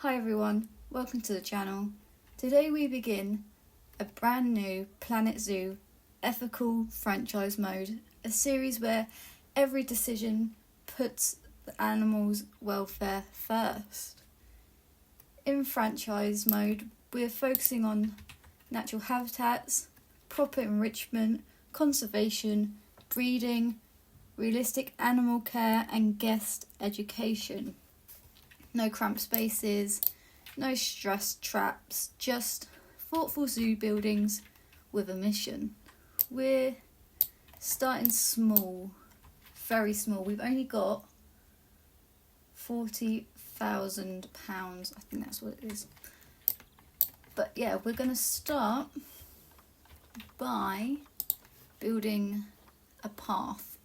Hi everyone, welcome to the channel. Today we begin a brand new Planet Zoo ethical franchise mode, a series where every decision puts the animals' welfare first. In franchise mode, we're focusing on natural habitats, proper enrichment, conservation, breeding, realistic animal care and guest education. No cramped spaces, no stress traps, just thoughtful zoo buildings with a mission. We're starting small, very small. We've only got £40,000, I think that's what it is. But yeah, we're going to start by building a path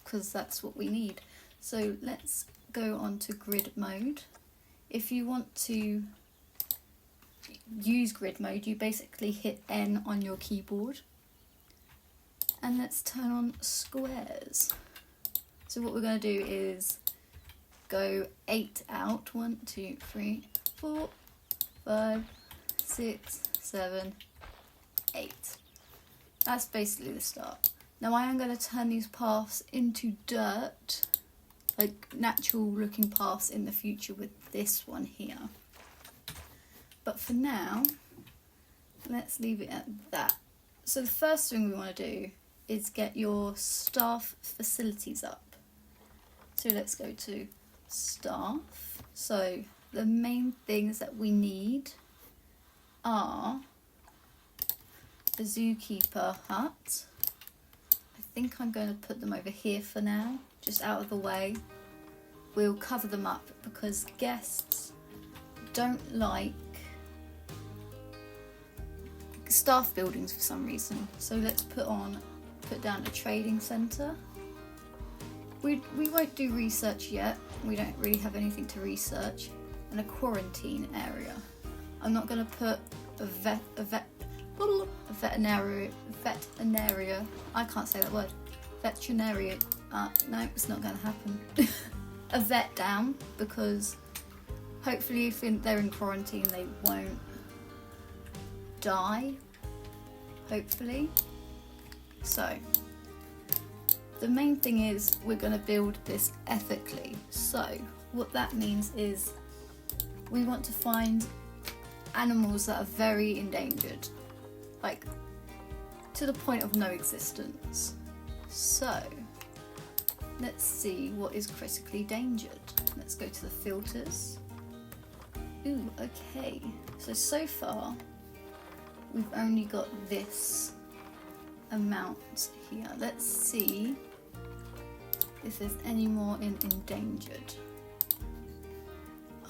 because that's what we need. So let's go on to grid mode. If you want to use grid mode, you basically hit N on your keyboard. And let's turn on squares. So what we're going to do is go 8 out. 1, 2, 3, 4, 5, 6, 7, 8. That's basically the start. Now I am going to turn these paths into dirt, like natural looking paths in the future with this one here. But for now, let's leave it at that. So the first thing we want to do is get your staff facilities up. So let's go to staff. So the main things that we need are the zookeeper hut. I think I'm going to put them over here for now, just out of the way. We'll cover them up because guests don't like staff buildings for some reason. So let's put down a trading centre. We won't do research yet. We don't really have anything to research. And a quarantine area. I'm not going to put a veterinary. I can't say that word. Veterinary. No, it's not going to happen. A vet down because hopefully if they're in quarantine they won't die. Hopefully. So the main thing is we're going to build this ethically. So what that means is we want to find animals that are very endangered, like to the point of no existence. So let's see what is critically endangered. Let's go to the filters. Ooh, okay. So far we've only got this amount here. Let's see if there's any more in endangered.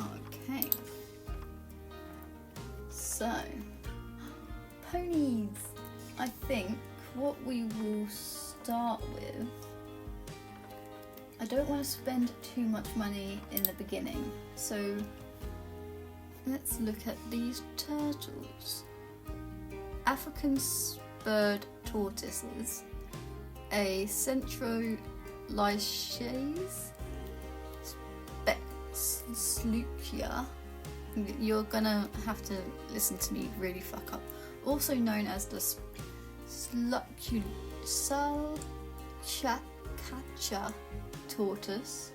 Okay. So, ponies. I think what we will start with, I don't want to spend too much money in the beginning. So, let's look at these turtles. African spurred tortoises, a centrolichase slucia. You're gonna have to listen to me really fuck up. Also known as the Salcacha tortoise,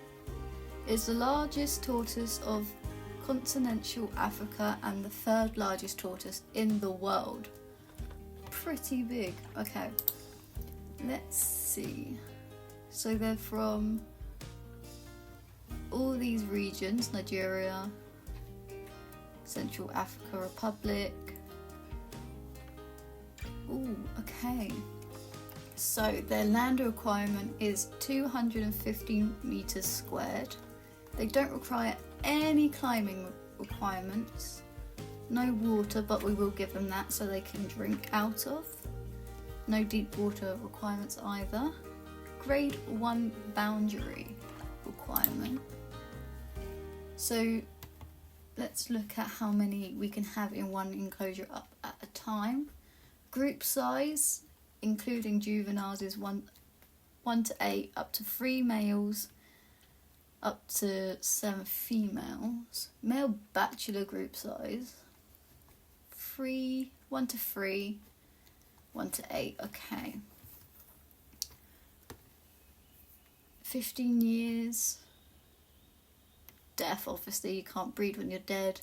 is the largest tortoise of continental Africa and the third largest tortoise in the world. Pretty big. Okay, let's see. So they're from all these regions: Nigeria, Central Africa Republic. Ooh, okay. So their land requirement is 215 meters squared. They don't require any climbing requirements. No water, but we will give them that so they can drink out of. No deep water requirements either. Grade 1 boundary requirement. So let's look at how many we can have in one enclosure up at a time. Group size, including juveniles, is 1 to 8, up to 3 males up to 7 females. Male bachelor group size 1 to 3, 1 to 8. Okay. 15 years. Death, obviously, you can't breed when you're dead.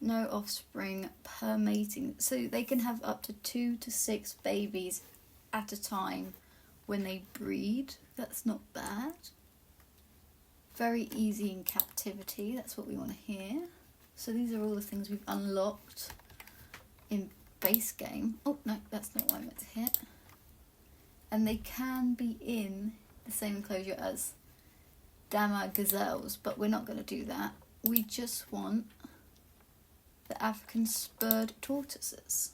No offspring per mating. So they can have up to 2 to 6 babies at a time when they breed. That's not bad. Very easy in captivity. That's what we want to hear. So these are all the things we've unlocked in base game. Oh, no, that's not what I meant to hit. And they can be in the same enclosure as Dama gazelles, but we're not going to do that. We just want the African spurred tortoises.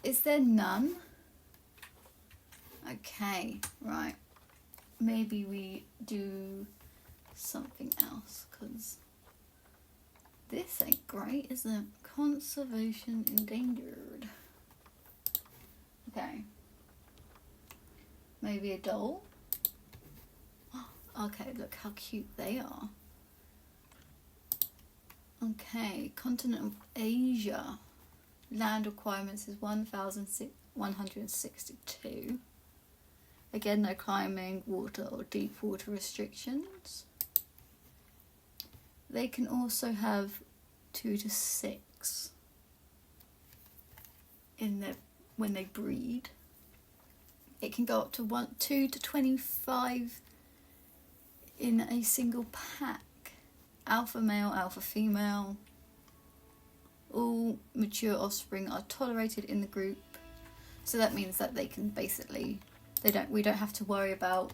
Is there none? Okay, right. Maybe we do something else, because this ain't great, is it? Conservation endangered. Okay. Maybe a doll? Okay, look how cute they are. Okay, continent of Asia. Land requirements is 1,162. Again, no climbing, water or deep water restrictions. They can also have 2 to 6 in their when they breed. It can go up to 2 to 25 in a single pack. Alpha male, alpha female. All mature offspring are tolerated in the group. So that means that they can basically, we don't have to worry about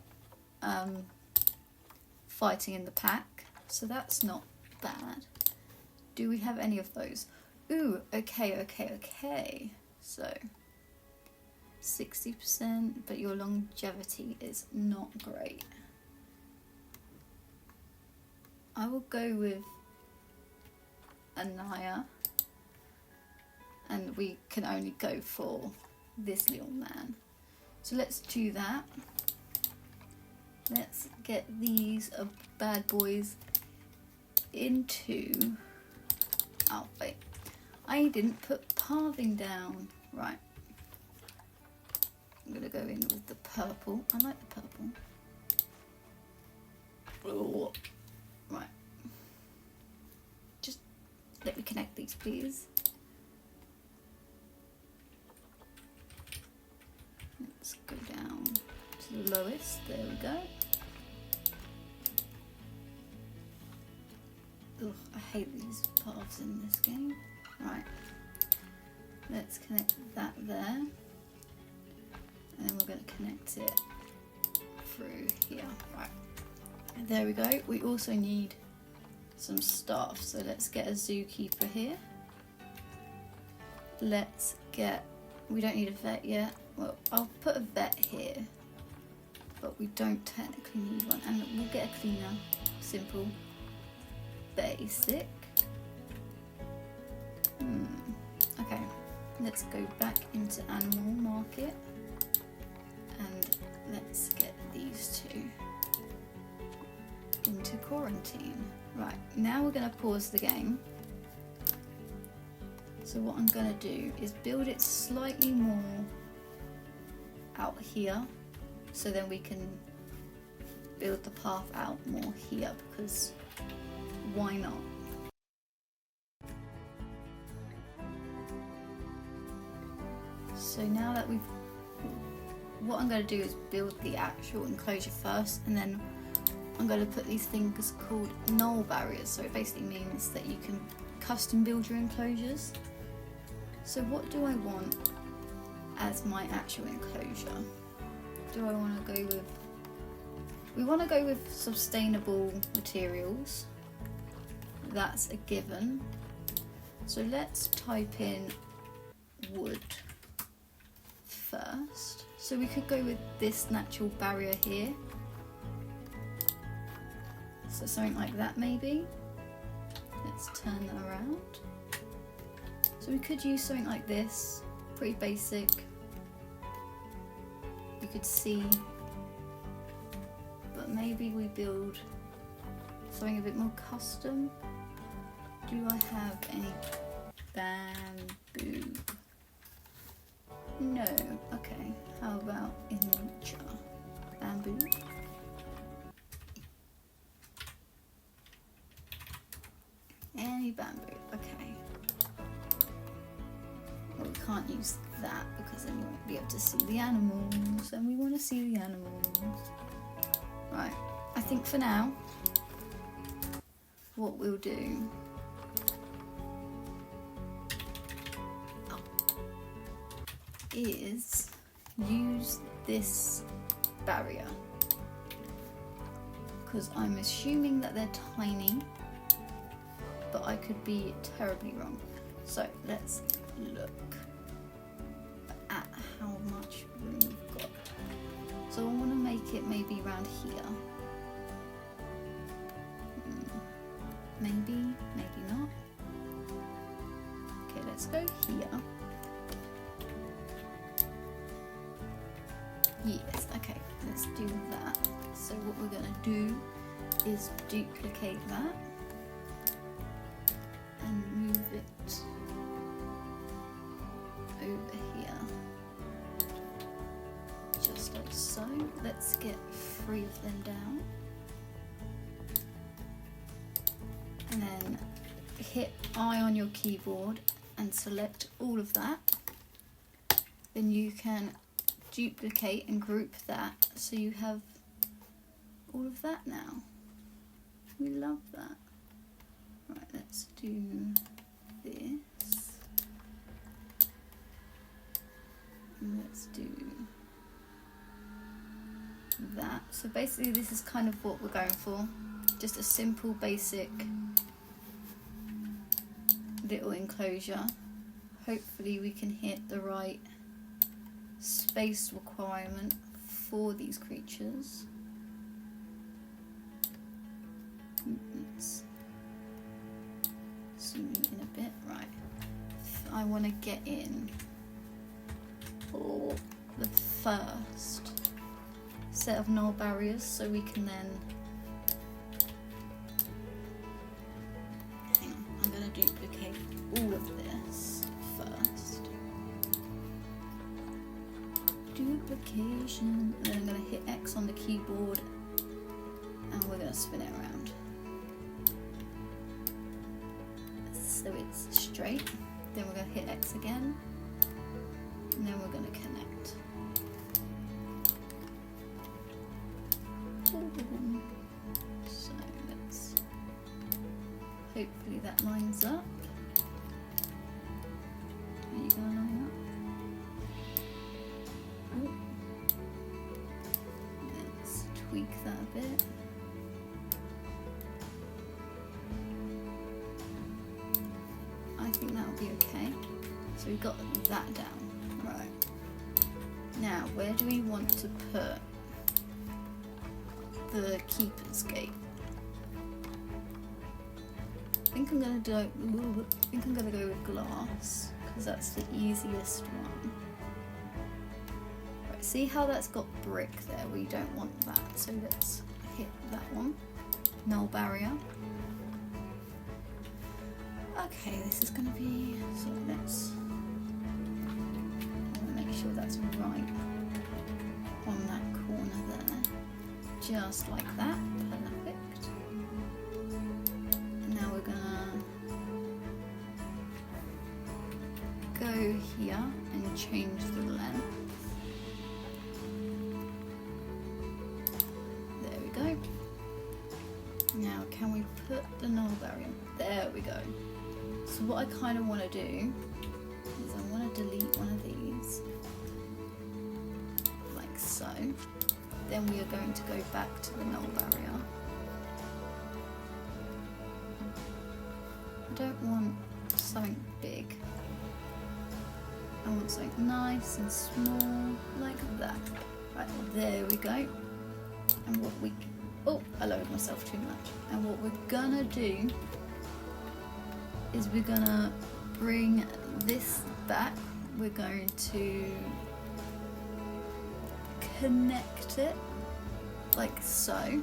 fighting in the pack. So that's not bad. Do we have any of those? Ooh, okay. So 60%, but your longevity is not great. I will go with Anaya, and we can only go for this little man. So let's do that. Let's get these bad boys into... Oh, wait. I didn't put pathing down. Right. I'm going to go in with the purple. I like the purple. Oh. Right. Just let me connect these, please. Let's go down to the lowest. There we go. Ugh, I hate these paths in this game. Right. Let's connect that there. And then we're going to connect it through here. Right. There we go. We also need some staff, so let's get a zookeeper here. Let's get... We don't need a vet yet. Well, I'll put a vet here, but we don't technically need one. And we'll get a cleaner. Simple. Basic. Okay, let's go back into animal market. And let's get these two into quarantine. Right, now we're going to pause the game. So what I'm going to do is build it slightly more out here, so then we can build the path out more here, because why not? So now that what I'm going to do is build the actual enclosure first, and then I'm going to put these things called null barriers. So it basically means that you can custom build your enclosures. So what do I want as my actual enclosure? Do I want to go with... We want to go with sustainable materials. That's a given. So let's type in wood first. So we could go with this natural barrier here. So something like that maybe. Let's turn that around. So we could use something like this, pretty basic. You could see, but but maybe we build something a bit more custom. Do I have any bamboo? No. Okay, how about in nature? Bamboo? Any bamboo? Okay. Well, we can't use that because then we won't be able to see the animals, and we want to see the animals. Right, I think for now, what we'll do is use this barrier, because I'm assuming that they're tiny, but I could be terribly wrong. So let's look at how much room we've got. So I want to make it maybe around here. Maybe, maybe not. Okay, let's go here. Yes, okay, let's do that. So what we're going to do is duplicate that and move it over here, just like so. Let's get 3 of them down, and then hit I on your keyboard and select all of that. Then you can duplicate and group that, so you have all of that now. We love that. Right, let's do this. And let's do that. So basically this is kind of what we're going for. Just a simple, basic little enclosure. Hopefully we can hit the right space requirement for these creatures. Let's zoom in a bit. Right, I want to get in for the first set of null barriers, so we can then, hang on, I'm going to duplicate all of this first. Duplication, and then I'm going to hit X on the keyboard and we're going to spin it around so it's straight. Then we're going to hit X again, and then we're going to connect. So let's, hopefully that lines up. Are you going to line up? Let's tweak that a bit. I think that'll be okay. So we've got that down. Right. Now, where do we want to put the keeper's gate? I think I'm gonna go with glass, because that's the easiest one. Right, see how that's got brick there? We don't want that, so let's hit that one. Null barrier. Okay, this is gonna be, so let's, I wanna make sure that's right on that corner there. Just like that, perfect. And now we're gonna go here and change the length. There we go. Now can we put the null barrier? There we go. So what I kind of want to do is I want to delete one of these, like so. Then we are going to go back to the null barrier. I don't want something big. I want something nice and small, like that. Right, there we go. And what we, oh, I lowered myself too much. And what we're gonna do is we're gonna bring this back. We're going to connect it like so.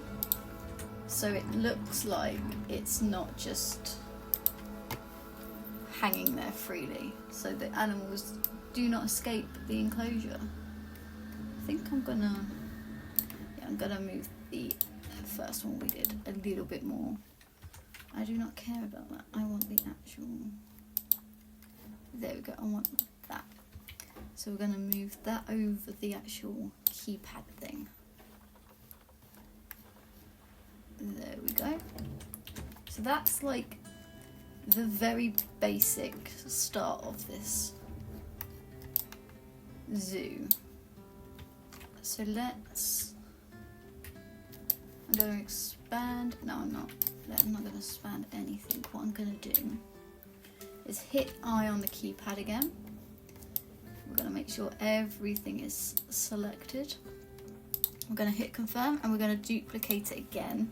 So it looks like it's not just hanging there freely, so the animals do not escape the enclosure. I think I'm gonna move the first one we did a little bit more. I do not care about that. I want the actual, there we go, I want that. So we're gonna move that over the actual keypad thing. There we go. So that's like the very basic start of this zoo. So let's, I'm going to expand, no I'm not going to expand anything. What I'm going to do is hit I on the keypad again. We're going to make sure everything is selected. We're going to hit confirm and we're going to duplicate it again.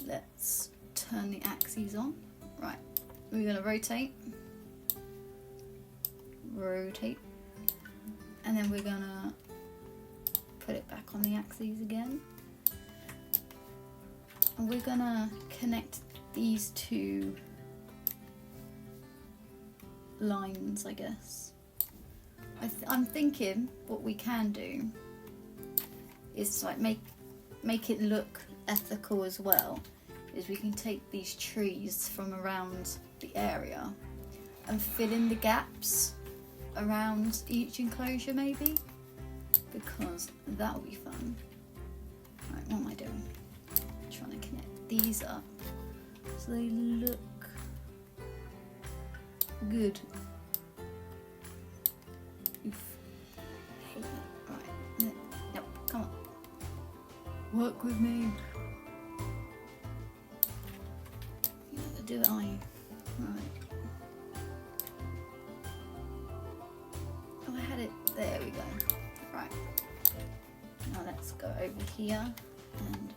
Let's turn the axes on. Right, we're going to rotate, and then we're going to put it back on the axes again. And we're going to connect these two lines, I guess. I'm thinking what we can do is like make it look ethical as well, is we can take these trees from around the area and fill in the gaps around each enclosure maybe, because that will be fun. Right, what am I doing? I'm trying to connect these up so they look good. Oof. Hate that. Right, no, come on. Work with me. Do it, are you? Right. Oh, I had it. There we go. Right. Now let's go over here and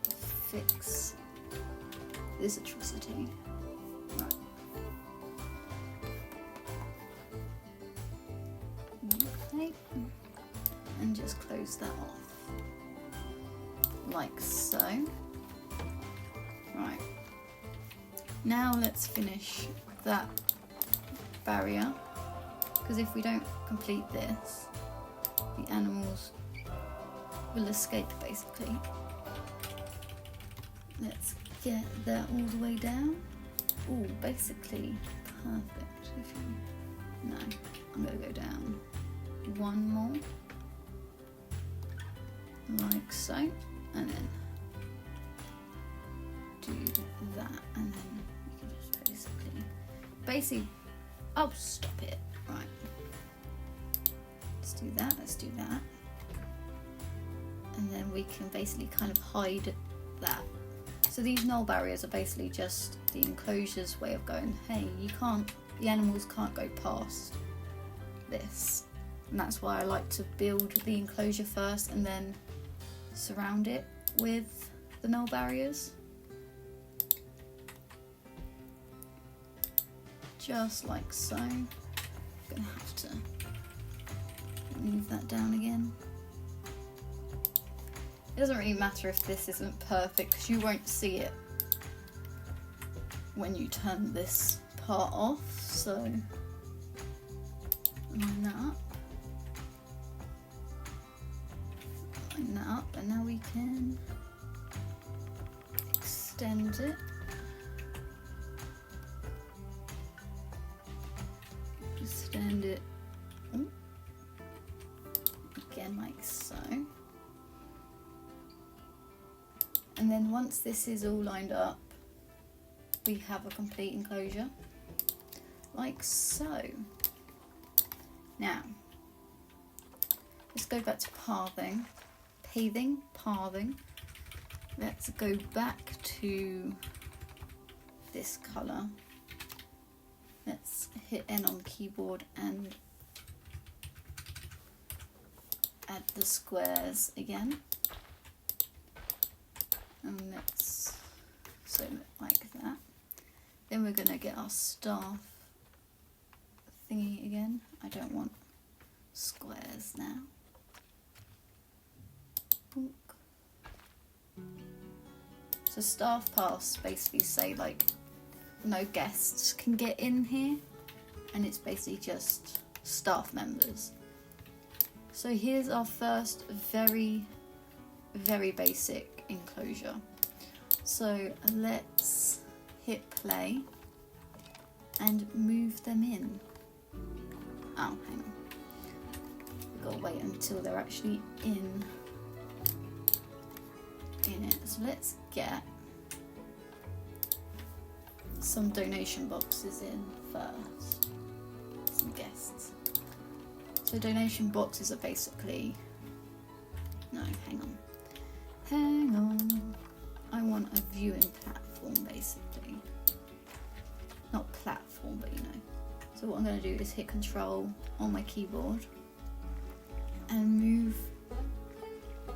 fix this atrocity. Right. Okay. And just close that off. Like so. Right. Now let's finish that barrier, because if we don't complete this, the animals will escape basically. Let's get that all the way down. Oh, basically perfect. If you, no, I'm going to go down one more, like so, and then do that, and then you can just basically, oh, stop it. Right, let's do that, and then we can basically kind of hide that. So these null barriers are basically just the enclosure's way of going, hey, the animals can't go past this, and that's why I like to build the enclosure first and then surround it with the null barriers. Just like so. I'm gonna have to move that down again. It doesn't really matter if this isn't perfect, because you won't see it when you turn this part off. So line that up. Line that up, and now we can extend it. Extend it again like so, and then once this is all lined up, we have a complete enclosure like so. Now let's go back to pathing. Let's go back to this colour. Let's hit N on the keyboard and add the squares again. And let's so like that. Then we're gonna get our staff thingy again. I don't want squares now. Boink. So staff pass basically say like no guests can get in here, and it's basically just staff members. So here's our first very basic enclosure. So let's hit play and move them in. Oh, hang on. We've got to wait until they're actually in it. So let's get some donation boxes in first. Some guests. So donation boxes are basically... No, hang on. Hang on. I want a viewing platform, basically. Not platform, but you know. So what I'm going to do is hit Control on my keyboard and move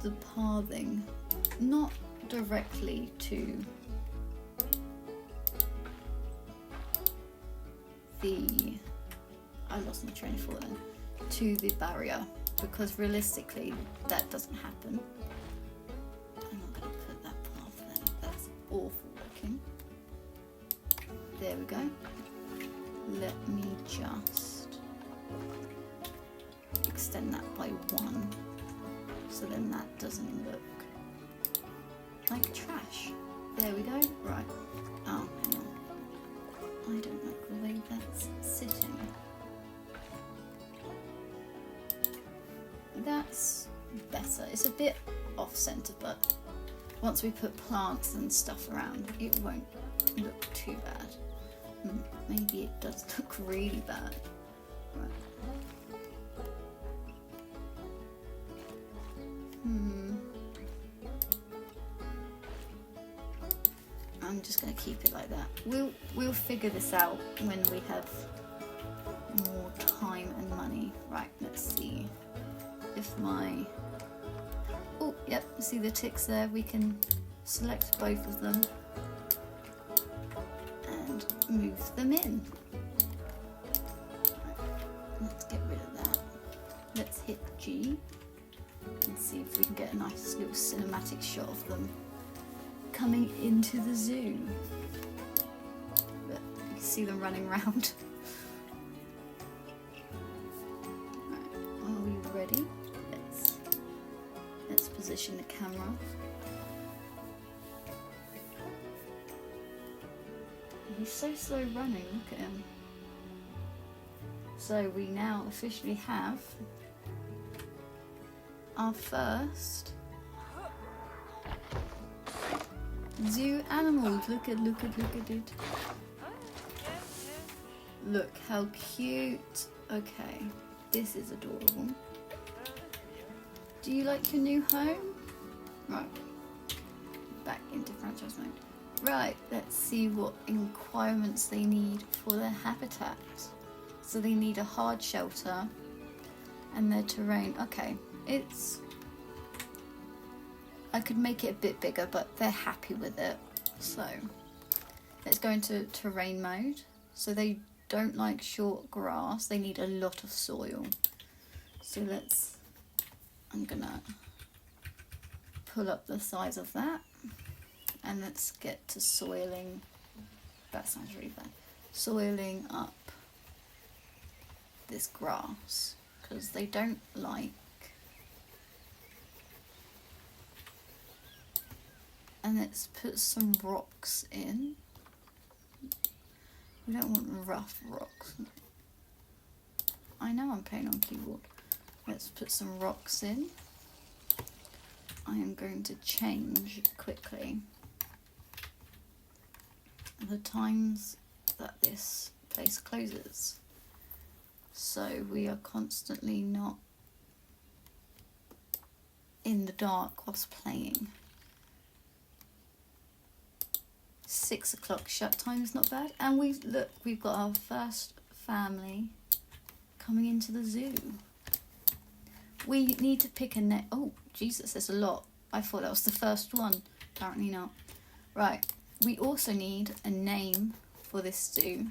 the pathing not directly to the... I lost my train of thought then. To the barrier, because realistically that doesn't happen. I'm not going to put that path there. That's awful looking. There we go. Let me just extend that by 1, so then that doesn't look like trash. There we go. Right. Oh, hang on. I don't like the way that's sitting. That's better. It's a bit off centre, but once we put plants and stuff around, it won't look too bad. Maybe it does look really bad. Right. I'm just going to keep it like that. We'll figure this out when we have more time and money. Right, let's see. If my... Oh, yep, see the ticks there? We can select both of them and move them in. Right, let's get rid of that. Let's hit G and see if we can get a nice little cinematic shot of them coming into the zoo. But you can see them running around. Right, are we ready? Let's position the camera. He's so slow running, look at him. So we now officially have our first zoo animals. Look at it. Look how cute. Okay, this is adorable. Do you like your new home? Right, back into franchise mode. Right, let's see what requirements they need for their habitat. So they need a hard shelter and their terrain. Okay, I could make it a bit bigger, but they're happy with it. So let's go into terrain mode. So they don't like short grass, they need a lot of soil. So I'm gonna pull up the size of that, and let's get to soiling. That sounds really bad. Soiling up this grass, because they don't like. And let's put some rocks in. We don't want rough rocks. I know I'm playing on keyboard. Let's put some rocks in. I am going to change quickly the times that this place closes, so we are constantly not in the dark whilst playing. 6 o'clock shut time is not bad, and we've got our first family coming into the zoo. We need to pick a name. Oh, Jesus, there's a lot. I thought that was the first one. Apparently not. Right, we also need a name for this zoo.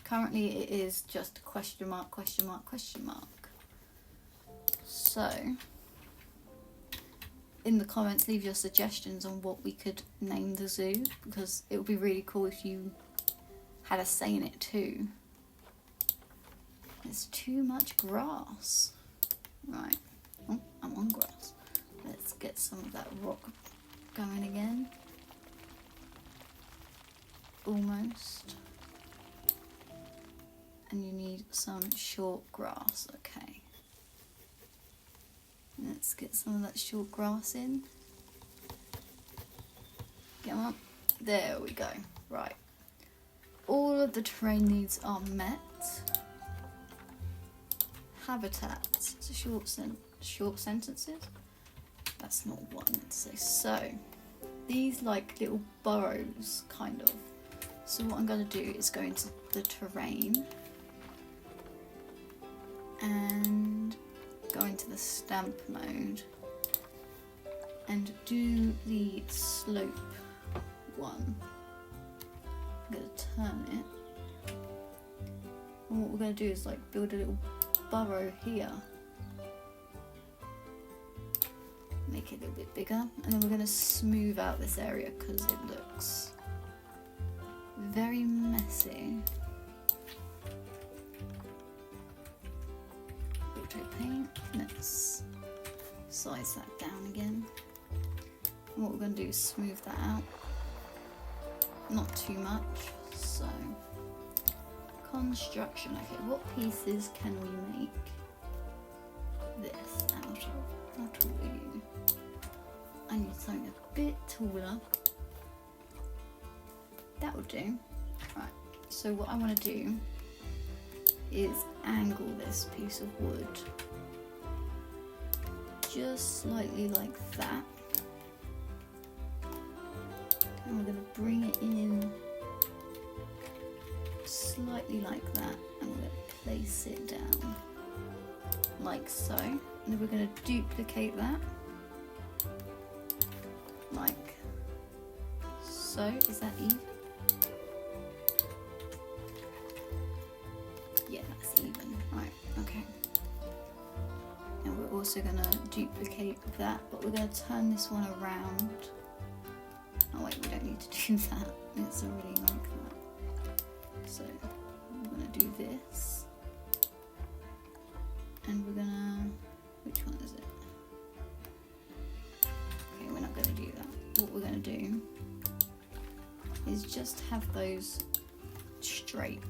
Currently it is just question mark, question mark, question mark. So, in the comments leave your suggestions on what we could name the zoo, because it would be really cool if you had a say in it too. There's too much grass. Right. Oh, I'm on grass. Let's get some of that rock going again. Almost. And you need some short grass. Okay. Let's get some of that short grass in. Come on. There we go. Right. All of the terrain needs are met. Habitats. It's a short sentences. That's not what I meant to say. So, these like little burrows, kind of. So what I'm going to do is go into the terrain and go into the stamp mode and do the slope one. I'm going to turn it. And what we're going to do is like build a little burrow here. Make it a little bit bigger, and then we're going to smooth out this area because it looks very messy. Auto paint. Let's size that down again. And what we're going to do is smooth that out. Not too much. So, construction. Okay, what pieces can we make this out of? How tall are you? I need something a bit taller. That will do. Right, so what I want to do is angle this piece of wood just slightly like that. And we're going to bring it in slightly like that, and we're going to place it down like so. And then we're going to duplicate that like so. Is that even? Yeah, that's even. Right, okay. And we're also going to duplicate that, but we're going to turn this one around. Oh wait, we don't need to do that. It's already like that. So we're going to do this. And we're going to... Which one is it? Okay, we're not going to do that. What we're going to do is just have those straight.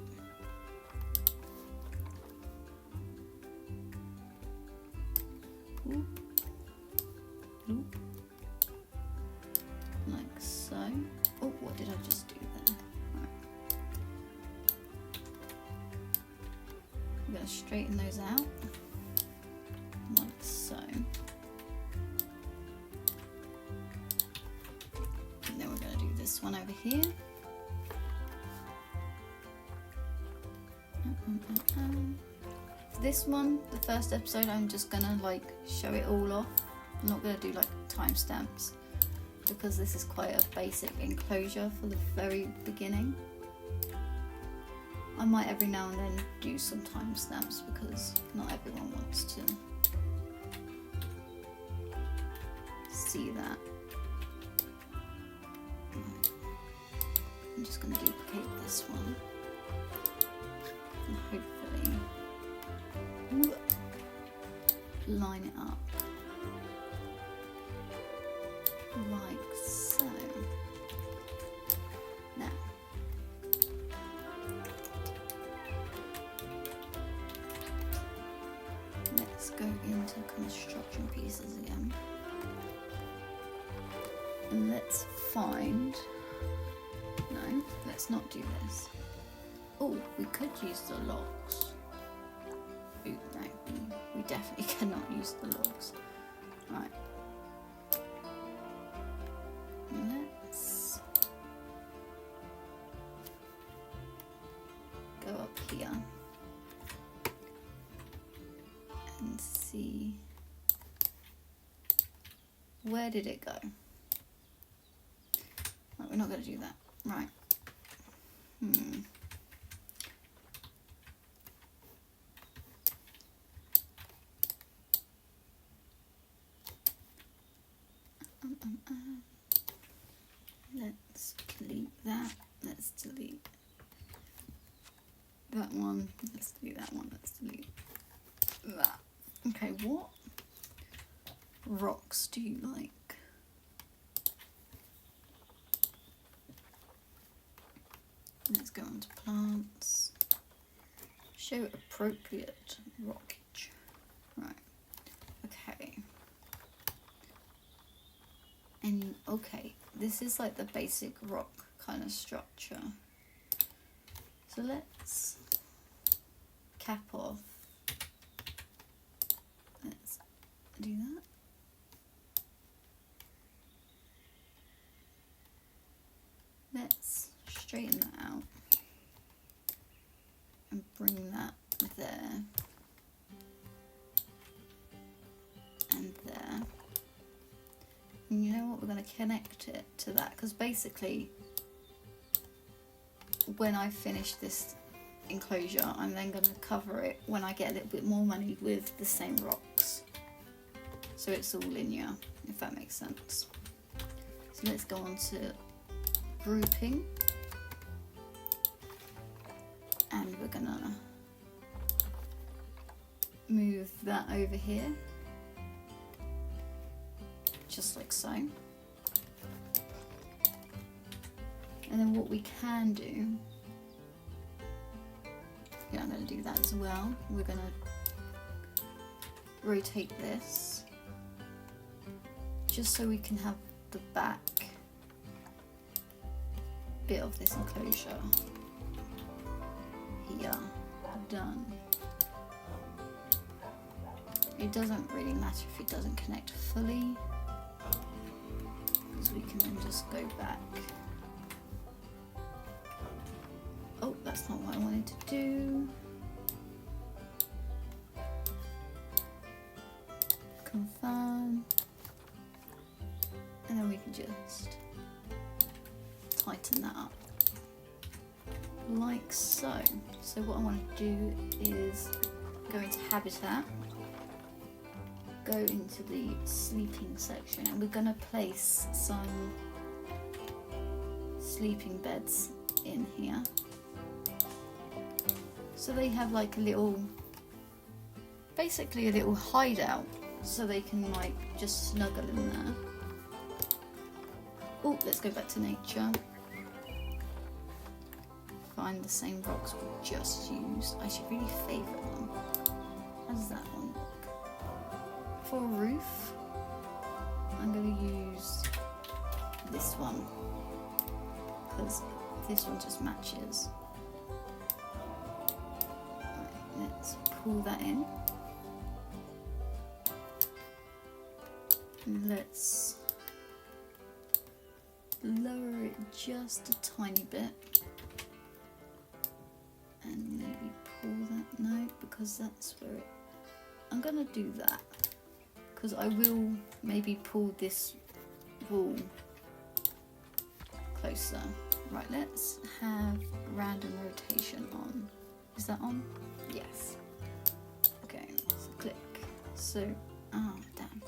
Ooh. Ooh. Like so. Oh, what did I just do there? Right. We're going to straighten those out. Like so. And then we're going to do this one over here. For this one, the first episode, I'm just going to like show it all off. I'm not going to do like timestamps because this is quite a basic enclosure for the very beginning. I might every now and then do some timestamps because not everyone wants to see that. I'm just going to duplicate this one and hopefully line it up like so. Now, let's go into construction pieces again. And let's find... No, let's not do this. Oh, we could use the logs. Ooh, no, we definitely cannot use the logs. Right. Let's go up here and see, where did it go? Right, we're not going to do that. Right. Let's delete that. Let's delete that one. Let's delete that one. Let's delete that. Okay, what rocks do you like? Let's go on to plants. Show appropriate rockage. Right. Okay. And okay, this is like the basic rock kind of structure. So let's cap off. Let's do that. Let's straighten that out and bring that there and there. And you know what, we're going to connect it to that, because basically when I finish this enclosure I'm then going to cover it when I get a little bit more money with the same rocks, so it's all linear, if that makes sense. So let's go on to grouping, and we're gonna move that over here just like so. And then what we can do, yeah, I'm going to do that as well. We're going to rotate this just so we can have the back bit of this enclosure here done. It doesn't really matter if it doesn't connect fully, because we can then just go back. Oh, that's not what I wanted to do. Confirm. And then we can just tighten that up. Like so. So what I want to do is go into Habitat, go into the sleeping section, and we're going to place some sleeping beds in here. So they have like a little, basically a little hideout, so they can like just snuggle in there. Oh, let's go back to nature. Find the same rocks we just used. I should really favourite them. How does that one look? For a roof, I'm going to use this one, because this one just matches. Let's pull that in. Let's lower it just a tiny bit. And maybe pull that, no, because that's where it, I'm going to do that. Because I will maybe pull this wall closer. Right, let's have random rotation on. Is that on? Yes. Okay, let's click. So, oh damn.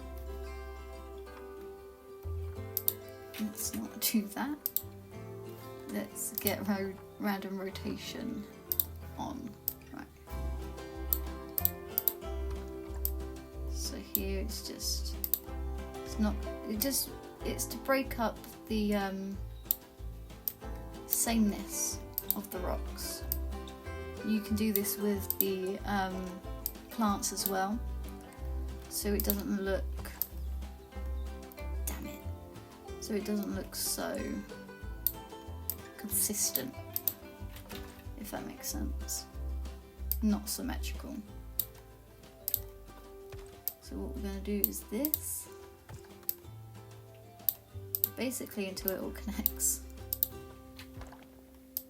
Let's not do that. Let's get random rotation on. Right. So here it's just, it's not, it's to break up the sameness of the rocks. You can do this with the plants as well, so it doesn't look, damn it, so it doesn't look so consistent, if that makes sense, not symmetrical. So what we're going to do is this, basically until it all connects.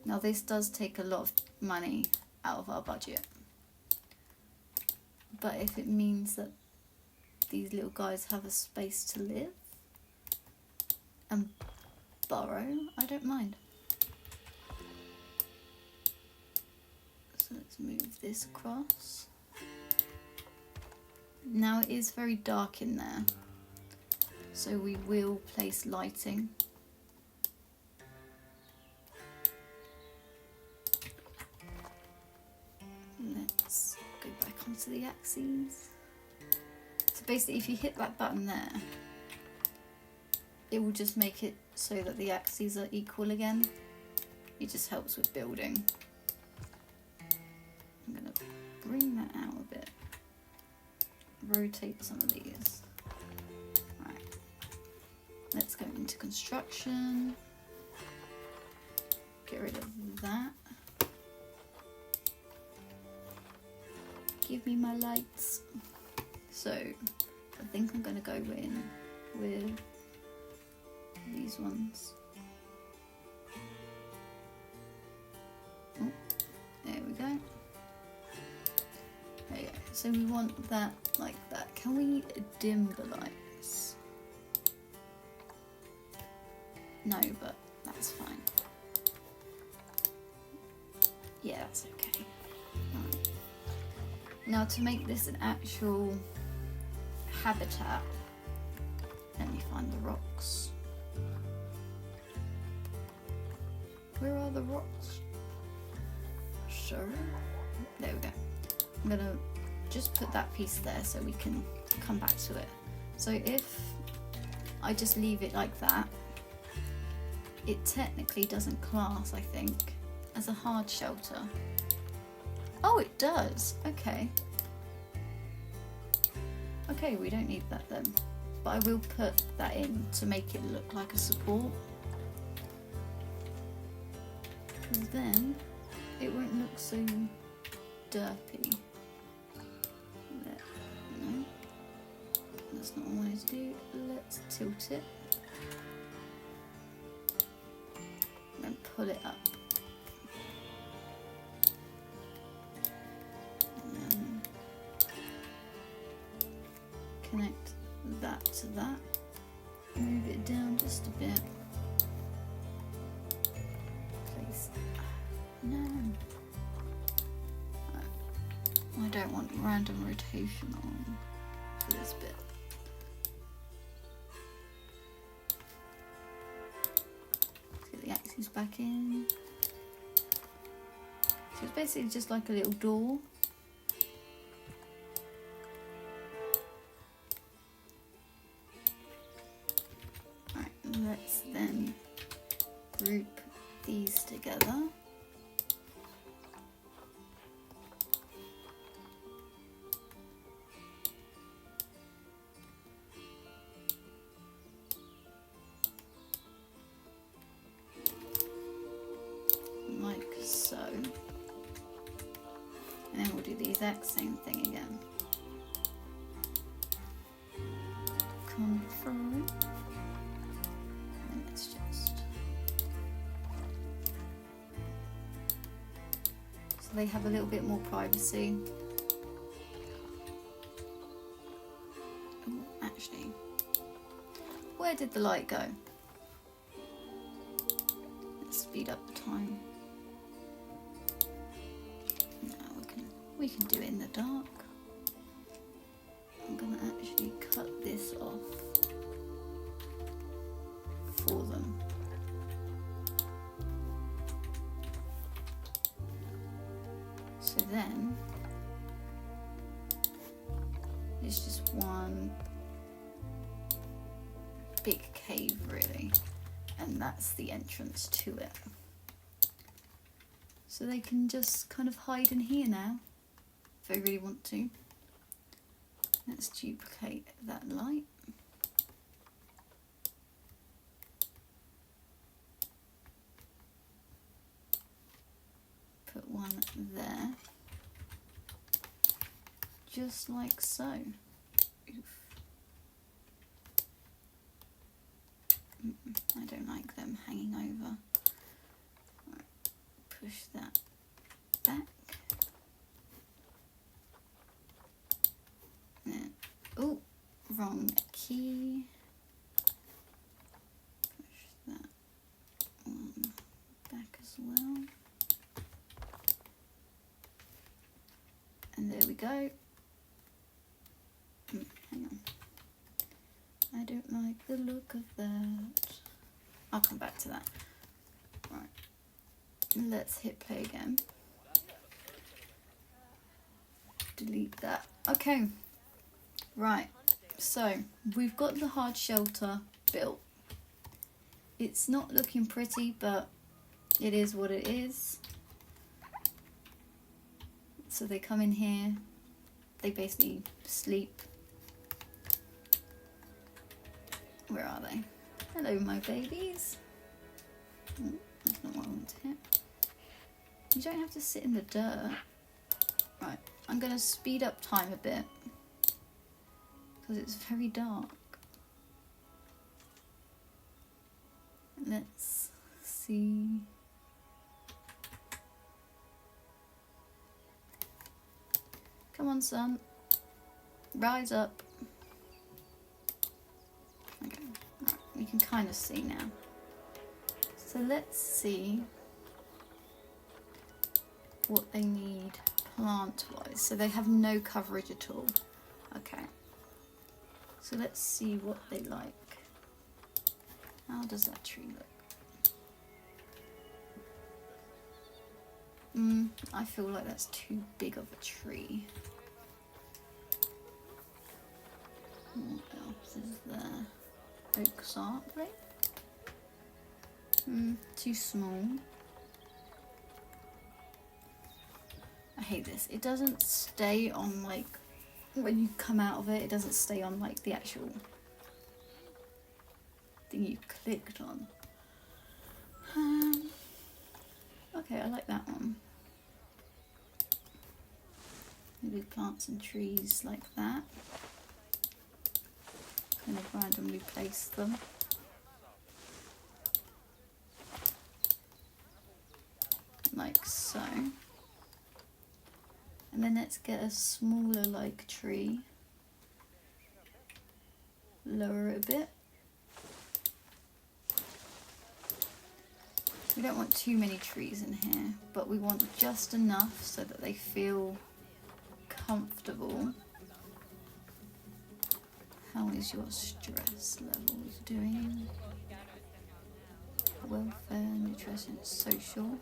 Now this does take a lot of money out of our budget, but if it means that these little guys have a space to live and burrow, I don't mind. So let's move this across. Now it is very dark in there, So we will place lighting. Let's go back onto the axes. So basically if you hit that button there, it will just make it so that the axes are equal again. It just helps with building. I'm going to bring that out a bit. Rotate some of these. Right. Let's go into construction. Get rid of that. Give me my lights. So I think I'm going to go in with these ones. Oh, there we go. There you go. So we want that like that. Can we dim the lights? No, but that's fine. Yeah, that's okay. Right. Now to make this an actual habitat, let me find the rocks. Where are the rocks? Sure. There we go. I'm gonna just put that piece there so we can come back to it. So if I just leave it like that, it technically doesn't class, I think, as a hard shelter. Oh, it does. Okay. Okay, we don't need that then. But I will put that in to make it look like a support. Because then it won't look so derpy. No, that's not what I want to do. Let's tilt it. And pull it up. And then connect that to that. Move it down just a bit. Place. No. I don't want random rotation on for this bit. Get the axes back in. So it's basically just like a little door. Right, let's then group these together. Like so. And then we'll do the exact same thing again. Come through. And let's just... So they have a little bit more privacy. Ooh, actually, where did the light go? Let's speed up the time. We can do it in the dark. I'm gonna actually cut this off for them. So then it's just one big cave really, and that's the entrance to it. So they can just kind of hide in here now. If I really want to. Let's duplicate that light. Put one there. Just like so. Oof. I don't like them hanging over. Right. Push that back. Oh, wrong key. Push that one back as well. And there we go. Hang on. I don't like like the look of that. I'll come back to that. Right. Let's hit play again. Delete that. Okay. Right. So we've got the hard shelter built. It's not looking pretty, but it is what it is. So they come in here. They basically sleep. Where are they? Hello, my babies. Oh, that's not what I want to hit. You don't have to sit in the dirt. Right, I'm going to speed up time a bit because it's very dark. Let's see. Come on, son. Rise up. Okay, right, we can kind of see now. So let's see what they need plant-wise. So they have no coverage at all. Okay. So let's see what they like. How does that tree look? I feel like that's too big of a tree. What else is there? Oak sapling? Too small. I hate this. It doesn't stay on, like, when you come out of it, it doesn't stay on, like, the actual thing you clicked on. Okay, I like that one. Maybe plant some trees like that. Kind of randomly place them. Like so. And then let's get a smaller like tree. Lower it a bit. We don't want too many trees in here, but we want just enough so that they feel comfortable. How is your stress levels doing? Welfare, nutrition, social.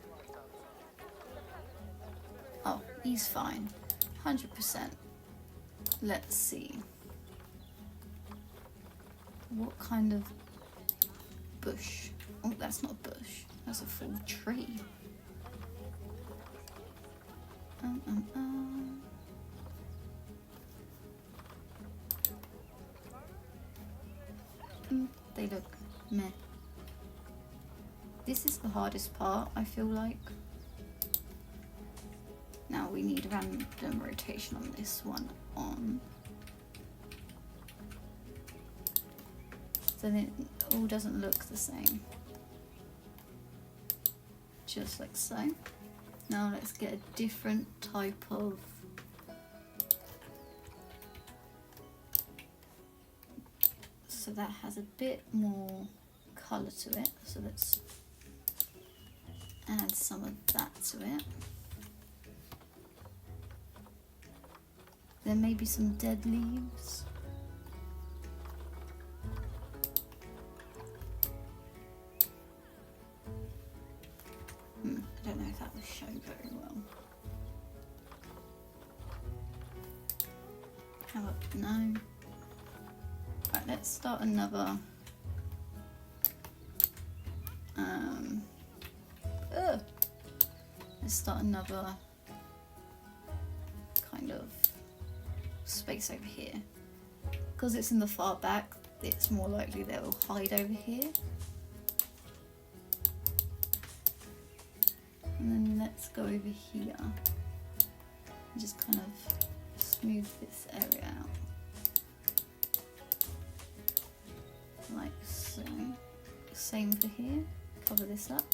Oh, he's fine. 100%. Let's see. What kind of bush? Oh, that's not a bush. That's a full tree. They look meh. This is the hardest part, I feel like. Now we need random rotation on this one on. So then it all doesn't look the same. Just like so. Now let's get a different type of so that has a bit more colour to it. So let's add some of that to it. There may be some dead leaves. I don't know if that will show very well. How about no? Right, let's start another. Let's start another kind of space over here. Because it's in the far back, it's more likely they'll hide over here. And then let's go over here and just kind of smooth this area out. Like so. Same for here. Cover this up.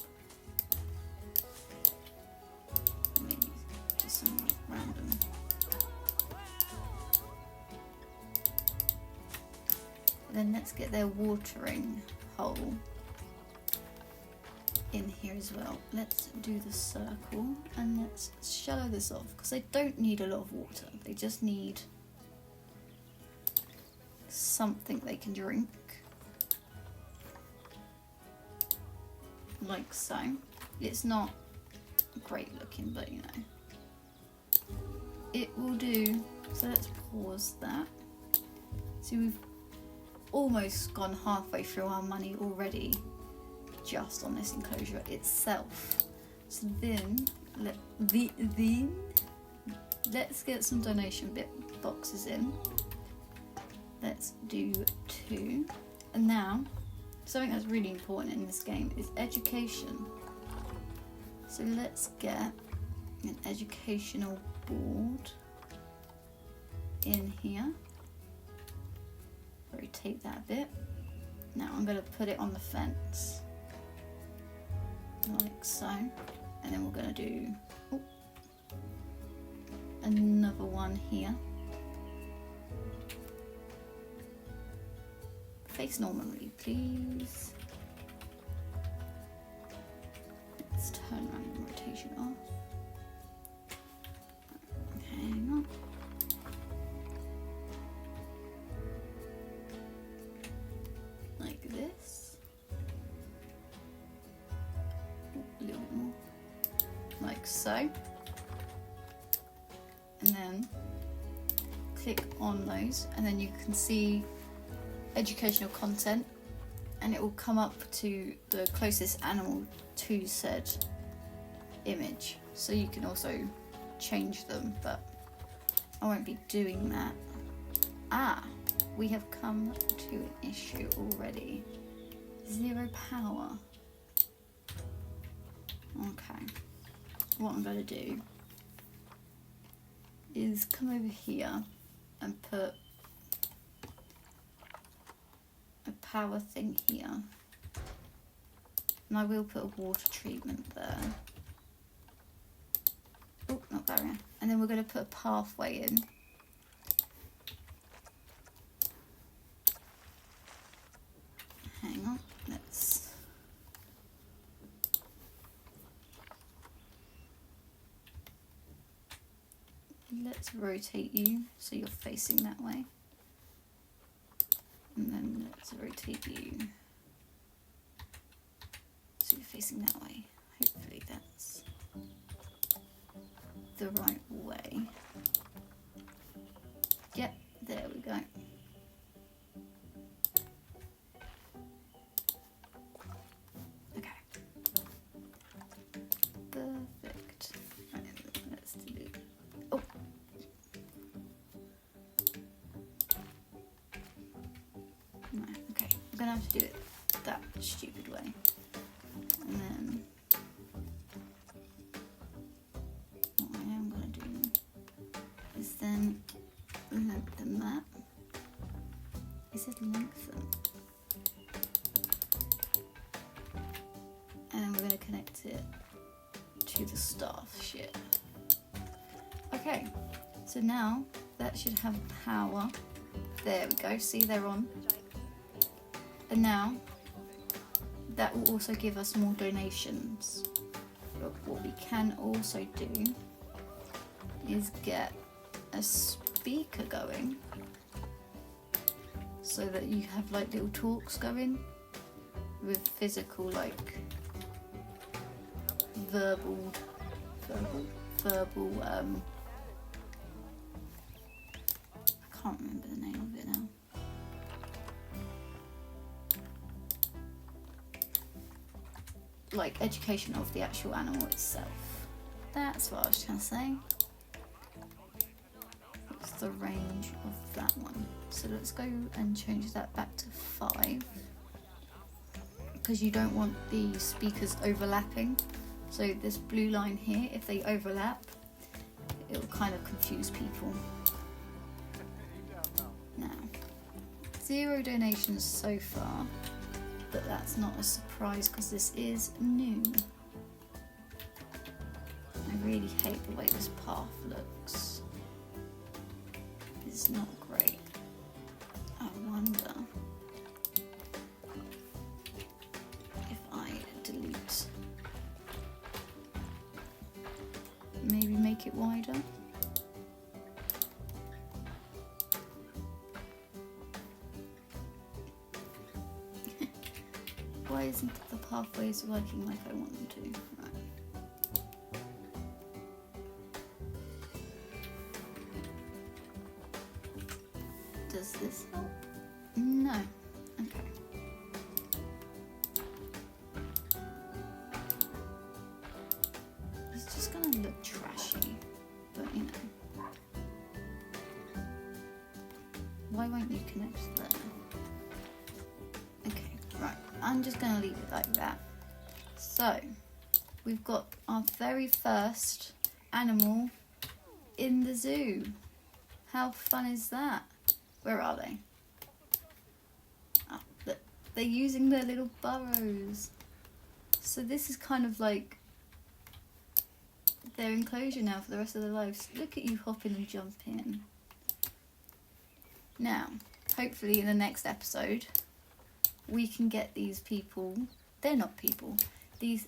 Maybe just some like random. Then let's get their watering hole in here as well. Let's do the circle and let's shallow this off because they don't need a lot of water. They just need something they can drink. like so. It's not great looking, but you know, it will do. So let's pause that. See, we've almost gone halfway through our money already just on this enclosure itself. So then let's get some donation boxes in. Let's do 2. And now something that's really important in this game is education. So let's get an educational board in here. Rotate that a bit. Now I'm going to put it on the fence like so, and then we're going to do another one here. Face normally, please. Let's turn random rotation off. Hang on. Like this. A little bit more. Like so. And then click on those, and then you can see educational content, and it will come up to the closest animal to said image. So you can also change them, but I won't be doing that. We have come to an issue already. 0 power. Okay. What I'm going to do is come over here and put a power thing here. And I will put a water treatment there. Oh, not barrier. And then we're going to put a pathway in. Hang on, let's rotate you so you're facing that way. And then let's rotate you so you're facing that way. Hopefully that's the right way. Yep, there we go. Okay. Perfect. Right, let's delete. Oh. No, okay. I'm gonna have to do it that stupid way. And then what I am gonna do is then lengthen that. Is it lengthen? And then we're going to connect it to the staff shit. Okay, so now that should have power. There we go, see they're on. And now that will also give us more donations. But what we can also do is get a speaker going so that you have like little talks going with physical, like verbal I can't remember the name of it now. Like education of the actual animal itself. That's what I was trying to say. What's the range of that one? So let's go and change that back to 5. Because you don't want the speakers overlapping. So this blue line here, if they overlap, it will kind of confuse people. Now, 0 donations so far, but that's not a surprise because this is new. I really hate the way this path looks. It's not great. I wonder if I delete, maybe make it wider. Why isn't the pathways working like I want them to? Right. Does this help? No. Okay. It's just gonna look trashy, but you know. Why won't you connect there? Okay, right. I'm just gonna leave it like that. So, we've got our very first animal in the zoo. How fun is that? Where are they? Oh, they're using their little burrows. So this is kind of like their enclosure now for the rest of their lives. Look at you hopping and jumping. Now, hopefully in the next episode, we can get these people, they're not people, these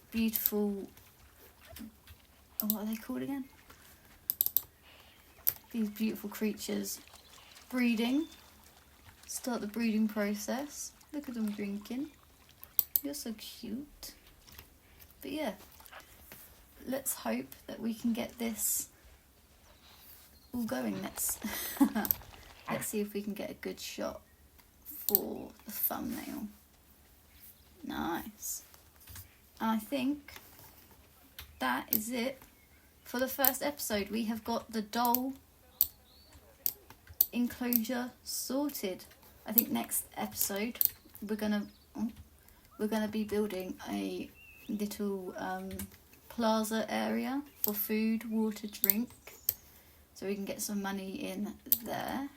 beautiful, what are they called again? These beautiful creatures breeding. Start the breeding process. Look at them drinking. You're so cute. But yeah, let's hope that we can get this all going. Let's see if we can get a good shot for the thumbnail. Nice. I think that is it for the first episode. We have got the doll enclosure sorted. I think next episode we're gonna be building a little plaza area for food, water, drink, so we can get some money in there.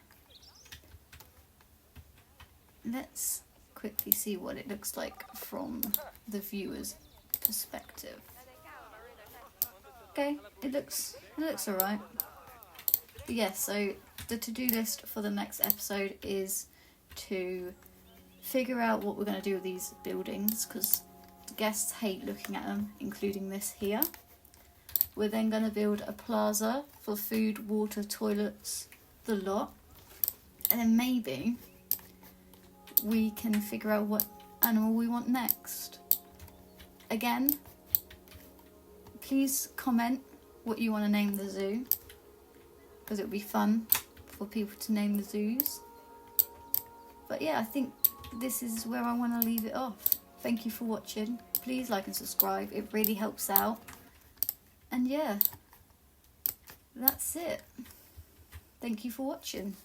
Let's quickly see what it looks like from the viewer's perspective. Okay, it looks alright. But yeah, so the to-do list for the next episode is to figure out what we're going to do with these buildings, because the guests hate looking at them, including this here. We're then going to build a plaza for food, water, toilets, the lot. And then maybe we can figure out what animal we want next. Again, please comment what you want to name the zoo, because it would be fun for people to name the zoos. But yeah, I think this is where I want to leave it off. Thank you for watching. Please like and subscribe. It really helps out. And yeah, that's it. Thank you for watching.